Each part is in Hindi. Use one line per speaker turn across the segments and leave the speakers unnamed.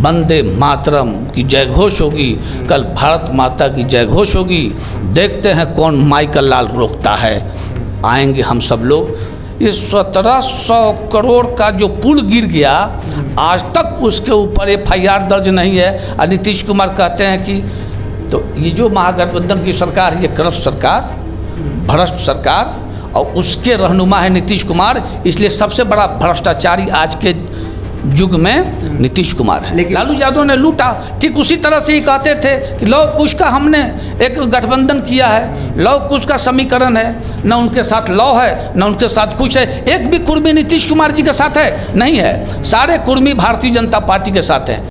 वंदे मातरम की जय घोष होगी, कल भारत माता की जय घोष होगी। देखते हैं कौन माइकल लाल रोकता है। आएंगे हम सब लोग। ये 1700 करोड़ का जो पुल गिर गया, आज तक उसके ऊपर FIR दर्ज नहीं है। और नीतीश कुमार कहते हैं कि तो ये जो महागठबंधन की सरकार है, ये करप्ट सरकार, भ्रष्ट सरकार, और उसके रहनुमा है नीतीश कुमार। इसलिए सबसे बड़ा भ्रष्टाचारी आज के युग में नीतीश कुमार है। लेकिन लालू यादव ने लूटा। ठीक उसी तरह से ही कहते थे कि लव कुश का हमने एक गठबंधन किया है, लव कुश का समीकरण है, न उनके साथ लव है न उनके साथ कुछ है। एक भी कुर्मी नीतीश कुमार जी के साथ है? नहीं है। सारे कुर्मी भारतीय जनता पार्टी के साथ हैं।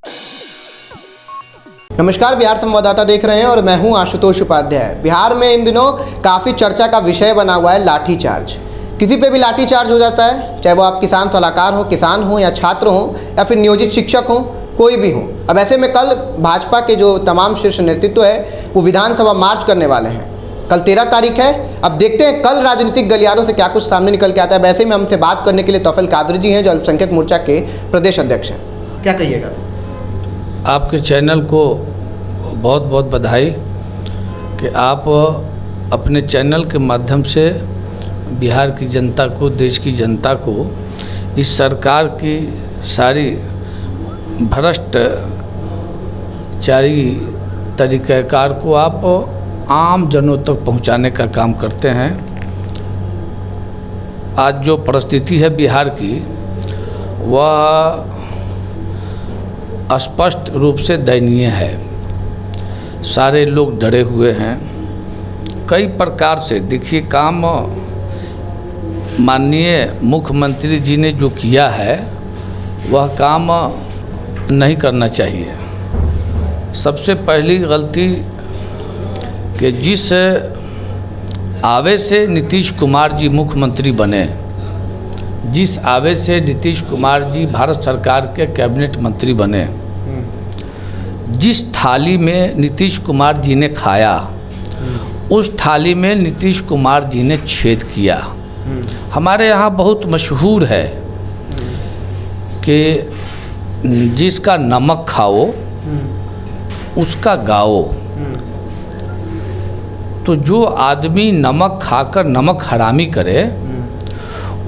नमस्कार, बिहार संवाददाता देख रहे हैं और मैं हूं आशुतोष उपाध्याय। बिहार में इन दिनों काफ़ी चर्चा का विषय बना हुआ है लाठीचार्ज। किसी पे भी लाठीचार्ज हो जाता है, चाहे वो आप किसान सलाहकार हो, किसान हो या छात्र हो या फिर नियोजित शिक्षक हो, कोई भी हो। अब ऐसे में कल भाजपा के जो तमाम शीर्ष नेतृत्व है वो विधानसभा मार्च करने वाले हैं। कल 13 तारीख है। अब देखते हैं कल राजनीतिक गलियारों से क्या कुछ सामने निकल के आता है। वैसे में हमसे बात करने के लिए तौफीक कादरी जी हैं, जो अल्पसंख्यक मोर्चा के प्रदेश अध्यक्ष हैं। क्या कहिएगा?
आपके चैनल को बहुत बहुत बधाई कि आप अपने चैनल के माध्यम से बिहार की जनता को, देश की जनता को, इस सरकार की सारी भ्रष्टाचारी तरीक़ाकार को आप आम जनों तक पहुंचाने का काम करते हैं। आज जो परिस्थिति है बिहार की, वह स्पष्ट रूप से दयनीय है। सारे लोग डरे हुए हैं। कई प्रकार से देखिए, काम माननीय मुख्यमंत्री जी ने जो किया है वह काम नहीं करना चाहिए। सबसे पहली गलती कि जिस आवेश से नीतीश कुमार जी मुख्यमंत्री बने, जिस आवेश से नीतीश कुमार जी भारत सरकार के कैबिनेट मंत्री बने, जिस थाली में नीतीश कुमार जी ने खाया, उस थाली में नीतीश कुमार जी ने छेद किया। हमारे यहाँ बहुत मशहूर है कि जिसका नमक खाओ उसका गाओ। तो जो आदमी नमक खाकर नमक हरामी करे,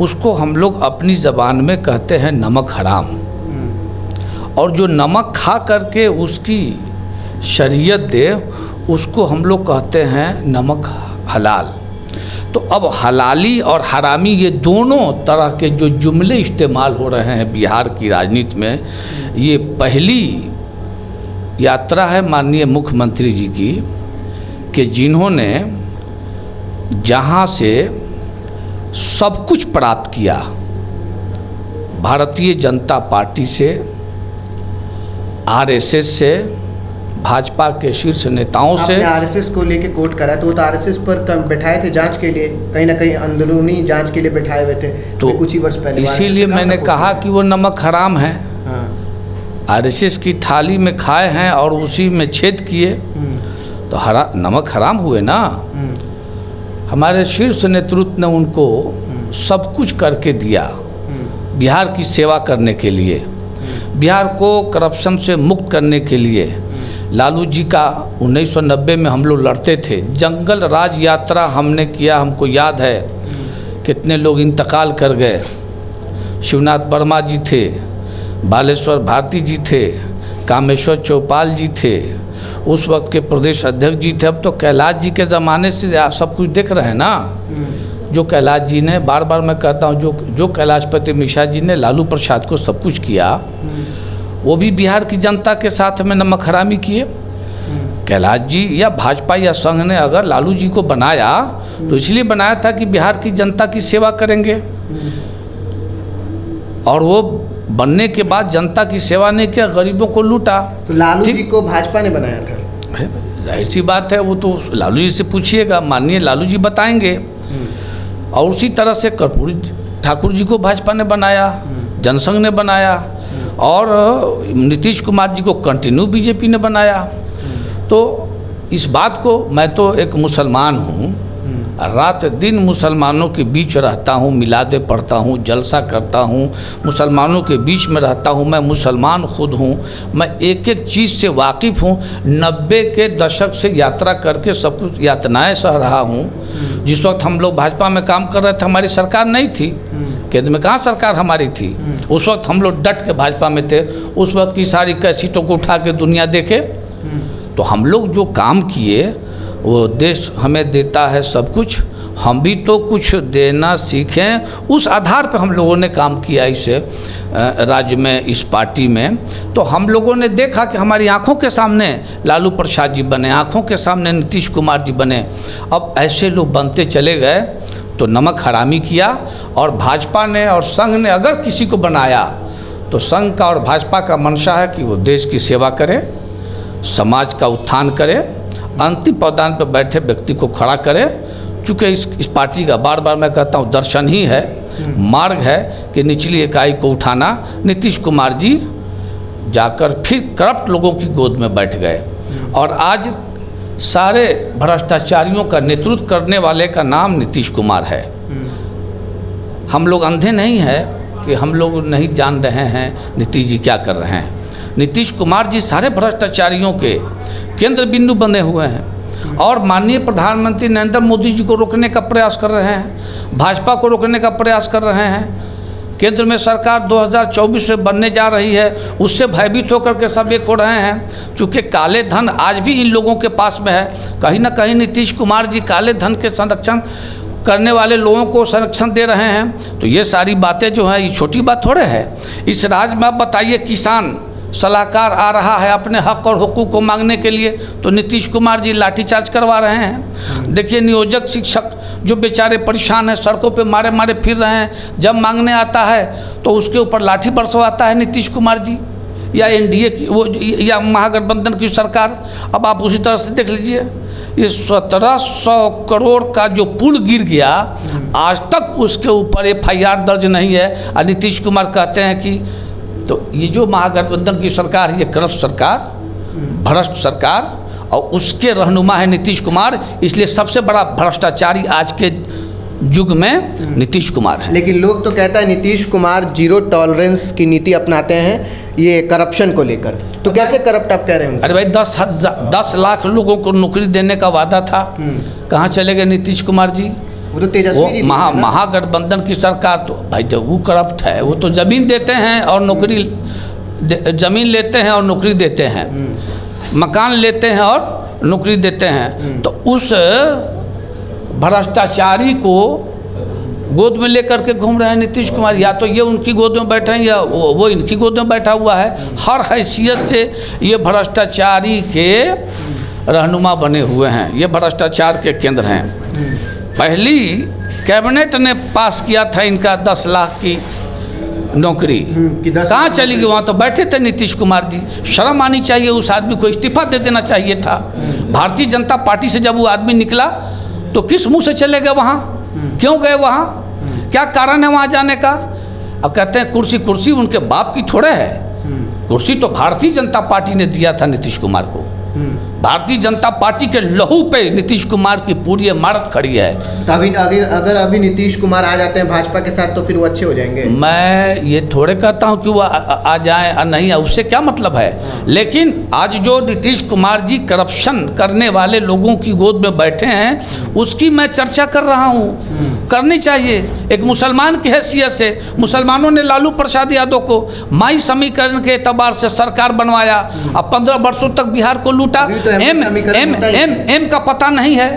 उसको हम लोग अपनी ज़बान में कहते हैं नमक हराम। और जो नमक खा करके उसकी शरीयत दे, उसको हम लोग कहते हैं नमक हलाल। तो अब हलाली और हरामी, ये दोनों तरह के जो जुमले इस्तेमाल हो रहे हैं बिहार की राजनीति में, ये पहली यात्रा है माननीय मुख्यमंत्री जी की कि जिन्होंने जहाँ से सब कुछ प्राप्त किया, भारतीय जनता पार्टी से, RSS से, भाजपा के शीर्ष नेताओं से।
RSS को लेके कोर्ट करा, तो वो तो RSS पर बैठाए थे जांच के लिए, कहीं ना कहीं अंदरूनी जांच के लिए बैठाए हुए थे तो कुछ ही वर्ष पहले।
इसीलिए मैंने कहा कि वो नमक हराम है।
हाँ।
RSS की थाली में खाए हैं और उसी में छेद किए, तो नमक हराम हुए ना। हमारे शीर्ष नेतृत्व ने उनको सब कुछ करके दिया बिहार की सेवा करने के लिए, बिहार को करप्शन से मुक्त करने के लिए। लालू जी का 1990 में हम लोग लड़ते थे, जंगल राज यात्रा हमने किया, हमको याद है कितने लोग इंतकाल कर गए। शिवनाथ वर्मा जी थे, बालेश्वर भारती जी थे, कामेश्वर चौपाल जी थे, उस वक्त के प्रदेश अध्यक्ष जी थे। अब तो कैलाश जी के ज़माने से सब कुछ देख रहे हैं ना। जो कैलाश जी ने, बार बार मैं कहता हूँ, जो कैलाशपति मिश्रा जी ने लालू प्रसाद को सब कुछ किया, वो भी बिहार की जनता के साथ में नमक हरामी किए। कैलाश जी या भाजपा या संघ ने अगर लालू जी को बनाया तो इसलिए बनाया था कि बिहार की जनता की सेवा करेंगे, और वो बनने के बाद जनता की सेवा नहीं किया, गरीबों को लूटा। तो
लालू जी को भाजपा ने बनाया था?
जाहिर सी बात है, वो तो लालू जी से पूछिएगा, माननीय लालू जी बताएंगे। और उसी तरह से कर्पूरी ठाकुर जी को भाजपा ने बनाया, जनसंघ ने बनाया, और नीतीश कुमार जी को कंटिन्यू बीजेपी ने बनाया। तो इस बात को, मैं तो एक मुसलमान हूँ, रात दिन मुसलमानों के बीच रहता हूँ, मिलादे पढ़ता हूँ, जलसा करता हूँ, मुसलमानों के बीच में रहता हूँ। मैं मुसलमान खुद हूँ, मैं एक एक चीज़ से वाकिफ़ हूँ। 90 के दशक से यात्रा करके सब कुछ यातनाएं सह रहा हूँ। जिस वक्त हम लोग भाजपा में काम कर रहे थे, हमारी सरकार नहीं थी, केंद्र में कहाँ सरकार हमारी थी। उस वक्त हम लोग डट के भाजपा में थे। उस वक्त की सारी कैसेटों को उठा के दुनिया देखे। तो हम लोग जो काम किए वो देश हमें देता है सब कुछ, हम भी तो कुछ देना सीखें। उस आधार पर हम लोगों ने काम किया इस राज्य में, इस पार्टी में। तो हम लोगों ने देखा कि हमारी आंखों के सामने लालू प्रसाद जी बने, आंखों के सामने नीतीश कुमार जी बने। अब ऐसे लोग बनते चले गए तो नमक हरामी किया। और भाजपा ने और संघ ने अगर किसी को बनाया तो संघ का और भाजपा का मंशा है कि वो देश की सेवा करे, समाज का उत्थान करे, अंतिम पावदान पर बैठे व्यक्ति को खड़ा करे। चूँकि इस पार्टी का बार बार मैं कहता हूँ दर्शन ही है, मार्ग है कि निचली इकाई को उठाना। नीतीश कुमार जी जाकर फिर करप्ट लोगों की गोद में बैठ गए और आज सारे भ्रष्टाचारियों का नेतृत्व करने वाले का नाम नीतीश कुमार है। हम लोग अंधे नहीं हैं कि हम लोग नहीं जान रहे हैं नीतीश जी क्या कर रहे हैं। नीतीश कुमार जी सारे भ्रष्टाचारियों के केंद्र बिंदु बने हुए हैं और माननीय प्रधानमंत्री नरेंद्र मोदी जी को रोकने का प्रयास कर रहे हैं, भाजपा को रोकने का प्रयास कर रहे हैं। केंद्र में सरकार 2024 में बनने जा रही है, उससे भयभीत होकर के सब एक हो रहे हैं। चूँकि काले धन आज भी इन लोगों के पास में है, कहीं ना कहीं नीतीश कुमार जी काले धन के संरक्षण करने वाले लोगों को संरक्षण दे रहे हैं। तो ये सारी बातें जो हैं ये छोटी बात थोड़े है। इस राज्य में आप बताइए, किसान सलाहकार आ रहा है अपने हक और हुकूक को मांगने के लिए तो नीतीश कुमार जी लाठीचार्ज करवा रहे हैं। देखिए नियोजक शिक्षक जो बेचारे परेशान हैं, सड़कों पे मारे मारे फिर रहे हैं, जब मांगने आता है तो उसके ऊपर लाठी बरसवाता है नीतीश कुमार जी या एनडीए की वो या महागठबंधन की सरकार। अब आप उसी तरह से देख लीजिए, ये 1700 करोड़ का जो पुल गिर गया, आज तक उसके ऊपर FIR दर्ज नहीं है। और नीतीश कुमार कहते हैं कि तो ये जो महागठबंधन की सरकार है, ये करप्ट सरकार, भ्रष्ट सरकार, और उसके रहनुमा है नीतीश कुमार। इसलिए सबसे बड़ा भ्रष्टाचारी आज के युग में नीतीश कुमार है।
लेकिन लोग तो कहता है नीतीश कुमार जीरो टॉलरेंस की नीति अपनाते हैं ये करप्शन को लेकर, तो कैसे करप्ट आप कह रहे हैं?
अरे भाई 10 लाख लोगों को नौकरी देने का वादा था, कहाँ चले गए नीतीश कुमार जी?
वो तो तेजस्वी जी
महागठबंधन की सरकार तो भाई जब वो करप्ट है, वो तो जमीन देते हैं और नौकरी, जमीन लेते हैं और नौकरी देते हैं, मकान लेते हैं और नौकरी देते हैं। तो उस भ्रष्टाचारी को गोद में लेकर के घूम रहे हैं नीतीश कुमार। या तो ये उनकी गोद में बैठे हैं या वो इनकी गोद में बैठा हुआ है। हर हैसियत से ये भ्रष्टाचारी के रहनुमा बने हुए हैं, ये भ्रष्टाचार के केंद्र हैं। पहली कैबिनेट ने पास किया था इनका 10 लाख की नौकरी, कहाँ चली गई? वहाँ तो बैठे थे नीतीश कुमार जी। शर्म आनी चाहिए उस आदमी को, इस्तीफा दे देना चाहिए था। भारतीय जनता पार्टी से जब वो आदमी निकला तो किस मुंह से चले गए वहाँ? क्यों गए वहाँ? क्या कारण है वहाँ जाने का? अब कहते हैं कुर्सी उनके बाप की थोड़े है, कुर्सी तो भारतीय जनता पार्टी ने दिया था नीतीश कुमार को। भारतीय जनता पार्टी के लहू पे नीतीश कुमार की पूरी इमारत खड़ी है।
तो अगर अभी नीतीश कुमार आ जाते हैं भाजपा के साथ तो फिर वो अच्छे हो जाएंगे? मैं
ये थोड़े कहता हूँ कि वो आ जाए और नहीं है, उससे क्या मतलब है। लेकिन आज जो नीतीश कुमार जी करप्शन करने वाले लोगों की गोद में बैठे हैं उसकी मैं चर्चा कर रहा हूँ, करनी चाहिए। एक मुसलमान की हैसियत से मुसलमानों ने लालू प्रसाद यादव को माई समीकरण के एतबार से सरकार बनवाया, अब 15 वर्षों तक बिहार को लूटा। एम का पता नहीं है,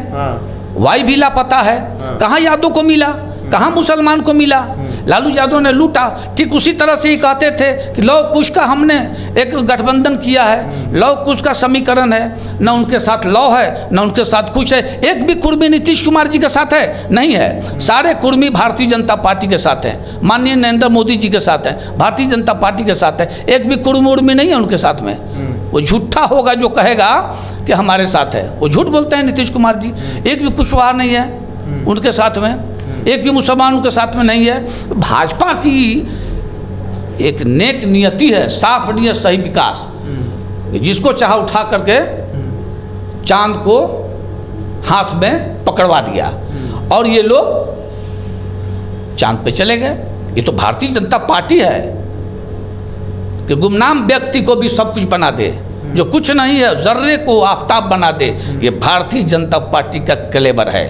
वाई भी लापता है। कहाँ यादव को मिला, कहाँ मुसलमान को मिला? लालू यादव ने लूटा। ठीक उसी तरह से ही कहते थे कि लव कुश का हमने एक गठबंधन किया है, लव कुश का समीकरण है, न उनके साथ लव है न उनके साथ कुछ है। एक भी कुर्मी नीतीश कुमार जी के साथ है? नहीं है। सारे कुर्मी भारतीय जनता पार्टी के साथ हैं, माननीय नरेंद्र मोदी जी के साथ हैं, भारतीय जनता पार्टी के साथ है। एक भी कुर्मी उर्मी नहीं है उनके साथ में। वो झूठा होगा जो कहेगा कि हमारे साथ है, वो झूठ बोलते हैं नीतीश कुमार जी। एक भी कुशवाहा नहीं है उनके साथ में, एक भी मुसलमान उनके साथ में नहीं है। भाजपा की एक नेक नियति है, साफ नियत सही विकास, जिसको चाहा उठा करके चांद को हाथ में पकड़वा दिया। और ये लोग चांद पे चले गए। ये तो भारतीय जनता पार्टी है कि गुमनाम व्यक्ति को भी सब कुछ बना दे, जो कुछ नहीं है जर्रे को आफताब बना दे। ये भारतीय जनता पार्टी का कलेवर है,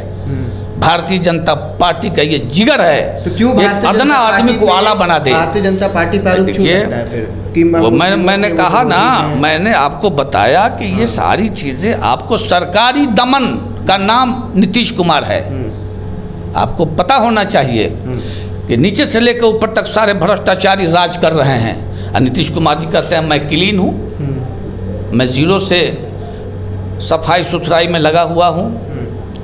भारतीय जनता पार्टी का ये जिगर है।
तो क्यों
अदना आदमी को आला बना दे?
भारतीय जनता पार्टी पर आरोप क्यों लगता है फिर कि
वो मैंने कहा ना, मैंने आपको बताया कि ये सारी चीज़ें आपको सरकारी दमन का नाम नीतीश कुमार है। आपको पता होना चाहिए कि नीचे से लेकर ऊपर तक सारे भ्रष्टाचारी राज कर रहे हैं। और नीतीश कुमार जी कहते हैं मैं क्लीन हूँ, मैं जीरो से सफाई सुथराई में लगा हुआ हूँ।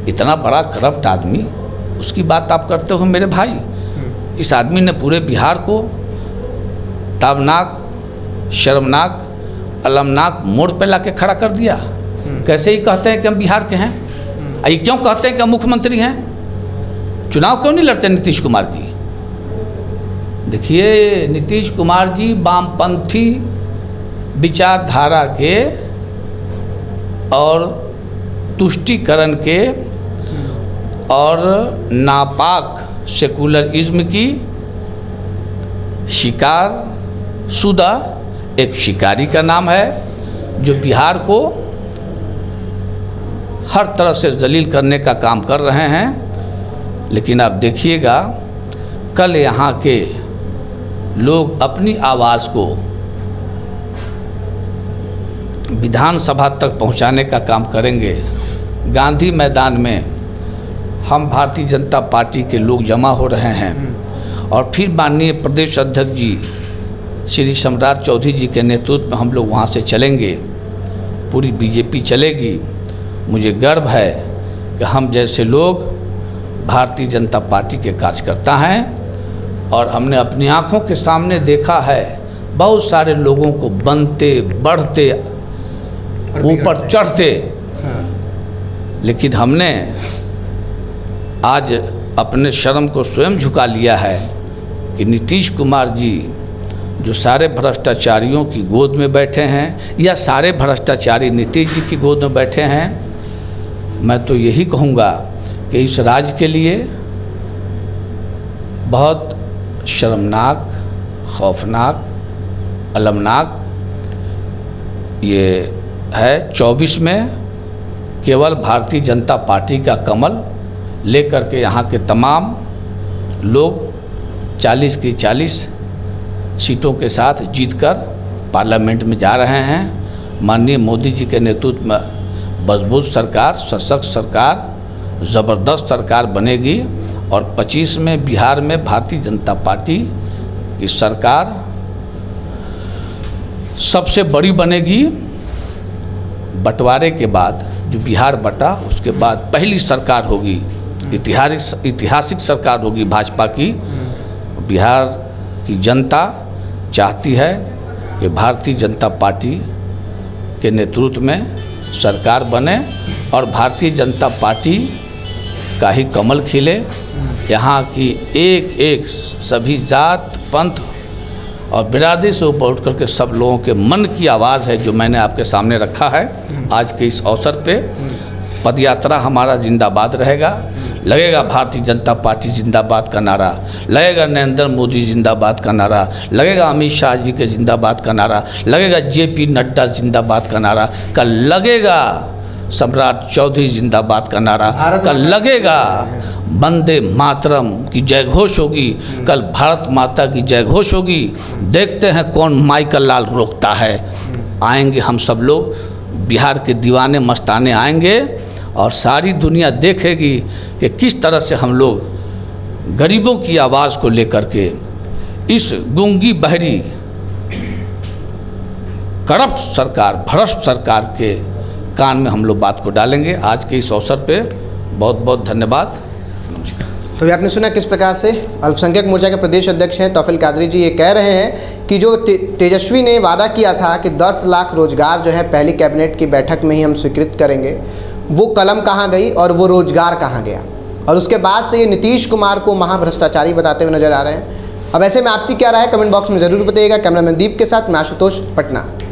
इतना बड़ा करप्ट आदमी, उसकी बात आप करते हो मेरे भाई। इस आदमी ने पूरे बिहार को ताबनाक, शर्मनाक, अलमनाक मोड़ पे लाके खड़ा कर दिया। कैसे ही कहते हैं कि हम बिहार के हैं, ये क्यों कहते हैं कि हम मुख्यमंत्री हैं? चुनाव क्यों नहीं लड़ते नीतीश कुमार जी? देखिए, नीतीश कुमार जी वामपंथी विचारधारा के और तुष्टीकरण के और नापाक सेकुलरिज्म की शिकार शुदा एक शिकारी का नाम है, जो बिहार को हर तरह से जलील करने का काम कर रहे हैं। लेकिन आप देखिएगा, कल यहाँ के लोग अपनी आवाज़ को विधानसभा तक पहुँचाने का काम करेंगे। गांधी मैदान में हम भारतीय जनता पार्टी के लोग जमा हो रहे हैं और फिर माननीय प्रदेश अध्यक्ष जी श्री सम्राट चौधरी जी के नेतृत्व में हम लोग वहाँ से चलेंगे। पूरी बीजेपी चलेगी। मुझे गर्व है कि हम जैसे लोग भारतीय जनता पार्टी के कार्यकर्ता हैं और हमने अपनी आँखों के सामने देखा है बहुत सारे लोगों को बनते बढ़ते ऊपर चढ़ते। लेकिन हमने आज अपने शर्म को स्वयं झुका लिया है कि नीतीश कुमार जी जो सारे भ्रष्टाचारियों की गोद में बैठे हैं या सारे भ्रष्टाचारी नीतीश जी की गोद में बैठे हैं, मैं तो यही कहूँगा कि इस राज्य के लिए बहुत शर्मनाक, खौफनाक, अलमनाक ये है। 24 में केवल भारतीय जनता पार्टी का कमल लेकर के यहाँ के तमाम लोग 40 की 40 सीटों के साथ जीतकर पार्लियामेंट में जा रहे हैं। माननीय मोदी जी के नेतृत्व में मजबूत सरकार, सशक्त सरकार, ज़बरदस्त सरकार बनेगी और 25 में बिहार में भारतीय जनता पार्टी की सरकार सबसे बड़ी बनेगी। बंटवारे के बाद जो बिहार बटा, उसके बाद पहली सरकार होगी, ऐतिहासिक सरकार होगी भाजपा की। बिहार की जनता चाहती है कि भारतीय जनता पार्टी के नेतृत्व में सरकार बने और भारतीय जनता पार्टी का ही कमल खिले। यहाँ की एक एक सभी जात, पंथ और बिरादरी से ऊपर उठ करके सब लोगों के मन की आवाज़ है जो मैंने आपके सामने रखा है। आज के इस अवसर पे पदयात्रा हमारा जिंदाबाद रहेगा। लगेगा भारतीय जनता पार्टी जिंदाबाद का नारा, लगेगा नरेंद्र मोदी जिंदाबाद का नारा, लगेगा अमित शाह जी के जिंदाबाद का नारा, लगेगा जेपी नड्डा जिंदाबाद का नारा, कल लगेगा सम्राट चौधरी जिंदाबाद का नारा, कल लगेगा वंदे मातरम की जय घोष होगी, कल भारत माता की जय घोष होगी। देखते हैं कौन माइकल लाल रोकता है। आएंगे हम सब लोग, बिहार के दीवाने मस्ताने आएंगे और सारी दुनिया देखेगी कि किस तरह से हम लोग गरीबों की आवाज़ को लेकर के इस गूंगी बहरी करप्ट सरकार, भ्रष्ट सरकार के कान में हम लोग बात को डालेंगे। आज के इस अवसर पे बहुत बहुत धन्यवाद।
तो आपने सुना किस प्रकार से अल्पसंख्यक मोर्चा के प्रदेश अध्यक्ष हैं तौफीक कादरी जी ये कह रहे हैं कि जो तेजस्वी ने वादा किया था कि 10 लाख रोजगार जो है पहली कैबिनेट की बैठक में ही हम स्वीकृत करेंगे, वो कलम कहाँ गई और वो रोजगार कहाँ गया। और उसके बाद से ये नीतीश कुमार को महाभ्रष्टाचारी बताते हुए नजर आ रहे हैं। अब ऐसे में आपकी क्या राय है, कमेंट बॉक्स में ज़रूर बताइएगा। कैमरामैन दीप के साथ मैं आशुतोष, पटना।